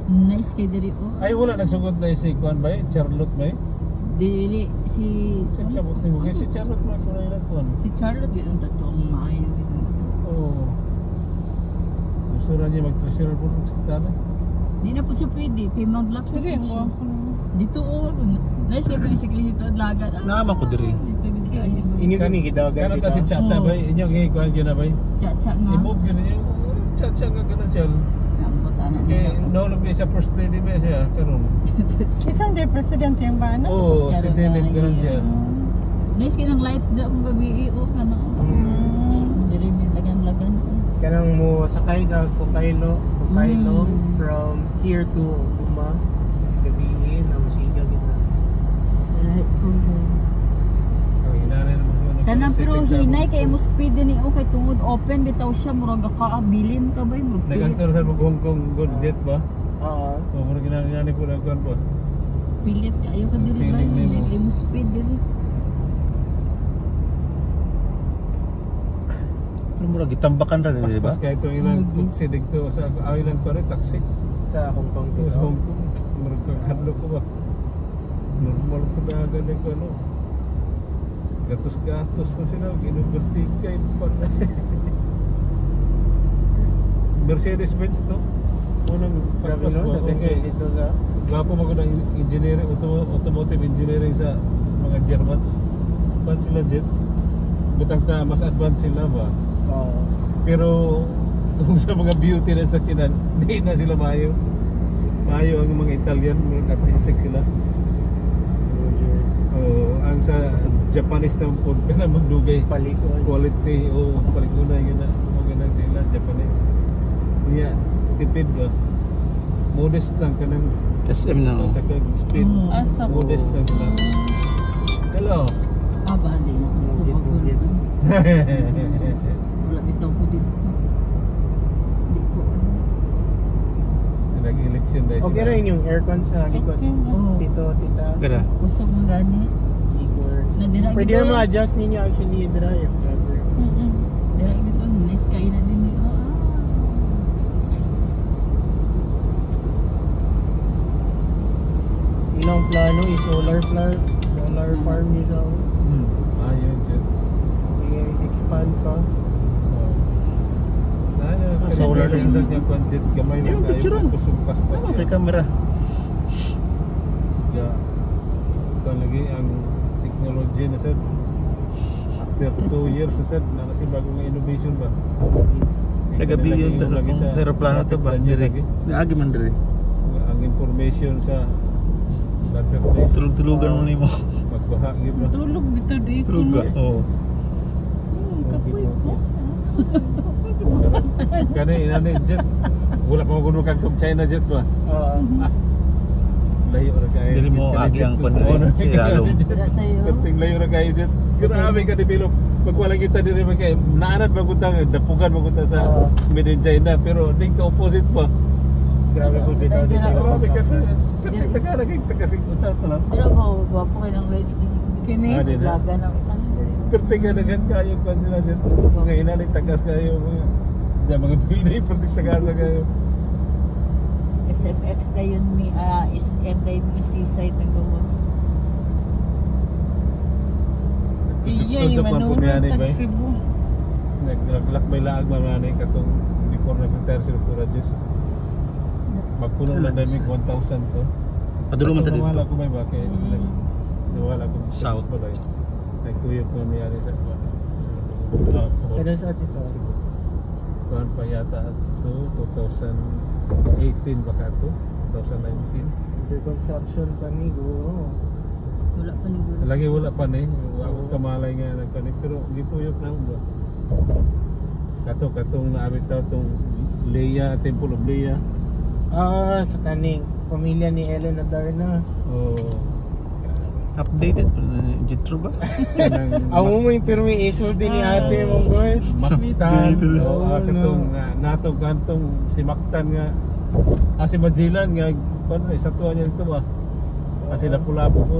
Nice kay diri oh. Ay wala nagsugod na si Kuan ba? Charlotte ba? Dili si Siya mo si Charlotte mo sa ilang Kuan. si Charlotte yun ang tatong maayo yun. Oo. Gusto na niya mag-treasure po sa tana. Di na po siya pwede, kay mag-lock sa siya. Dito oh, nice kay pwede sa dito laga. Naman ko diri. Dito kayo. Inyo kini gidagan Kana ta si Chacha ba? Inyong i-Kuan gyud na ba? Cha-cha nga. I-move gyud niya. Chacha nga kana siya. Ambot ana Okay, nila. naulog niya sa first lady ba siya karon? Isang day president yung ba na? Oo, si Dilip ganun siya. Nice kay ng lights da kung gabi oh kana. Diri min lagan-lagan. kanang mo sakay ka Kokaylo from here to Uma gabihin na musiga kita. Ang inanay naman yun. Kanang pero hinay kay mo speed ni okay tungod open bitaw siya murag kaabilin ka bay mo. Nagangtor sa Hong Kong good jet ba? Oo. O mura ginani po ng Kuan po. Pilit kayo ka diri ba? Pilit Kay mo speed diri. Ano mo gitambakan ra di ba? Pas kaya itong ilang taxi dito sa island pa rin, taxi. Sa Hong Kong Sa dito. Hong Kong, murag kang hadlo ko ba? Normal ko na agad ko ano. Gatos-gatos pa sila, ginubertigay pa. Mercedes-Benz to. Unang paspas Grabe ko no, ako dating kay dito sa gapo mo ko ng engineering, automotive engineering sa mga Germans. Pan sila jet. Butang ta mas advanced sila ba? Oo. Pero kung sa mga beauty na sakinan, di na sila maayo. Maayo ang mga Italian, mga artistic sila. Ang sa Japanese na food ka na magdugay. Palikon. Quality o palikuna yun na. Magandang sila, Japanese. Niya, tipid ba? Modest lang ka ng SM na no. sa speed. Asa mo? Modest lang sila. Hello. Aba di na ko Mugit-mugit. Wala bitaw ko dito. Di ko. Nag-election dahil Okay rin yung aircon sa likod. Oo. Tito, tita. Kada. Usap mo gani. Igor. Nadira Pwede gito. na ma-adjust ninyo actually dira if ever. Dira gito nice kay na din ni. Ilang plano is solar farm nila. Ayun dyan. I-expand pa. Solar Solar din sa niya budget gamay Yung lang picture ron. kusumpas pa Ano siya. kay kamera? Ya. Ito lagi ang technology na sad. After 2 years na sad na kasi bagong innovation ba. Nagabi yun lagi sa aeroplano to ba? rocket niya Diri. lagi. Agi man diri. Ang information sa latter place. Tulog-tulugan mo nimo. Magbaha gyud ba. Tulog bito di ko. Tulog ka. Oo. Kapoy ko. Kani inani jet. Wala pa mo kag China jet ba. Oo. Layo ra kay. Dili mo agi ang pandiri si Alom. Dira tayo. Perting layo ra kay jet. Grabe ka develop. Pag wala kita diri ba kay naanad ba kunta dapugan mo kunta sa made in China pero ding ka opposite pa. Grabe po bitaw dito. Grabe ka. Perting taga kay tagasig unsa to lang. Dira ko gwapo kay ng lights din. Kini Ah, di na. laga na ko. Perting ka dagan kayo kan sila jet. Mga inani tagas kayo mga mga Pinoy perting tagasa kayo. SFX na yun mi SM na yun mi seaside na gawas. Iya yung manunod taxi mo. Naglakbay laag mamani katong before na retire si Dr. Rajes. Magpuno lang dami 1,000 to. Padulo man ta dito. Wala ko may bakay. Wala ko South. ba kay. Nagtuyok na niya sa Kada sa dito. Kuan pa yata to 2018 baka to 2019. Under construction pa ni guro. Wala pa ni guro. Lagi wala pa ni. Wala kamalay nga nagkanit pero gituyok na ba. Katong naabit daw tong Leia, Temple of Leia. Sa kaning pamilya ni Ellen Adarna. Oh. Updated pa na Jetro ba? Amo mo yung pirmi isulti ni ate mo God. Mactan. Oh, Katong nato kantong si Mactan nga. Si Magellan nga isa tuwa niya dito ba. Kasi Lapu-Lapu po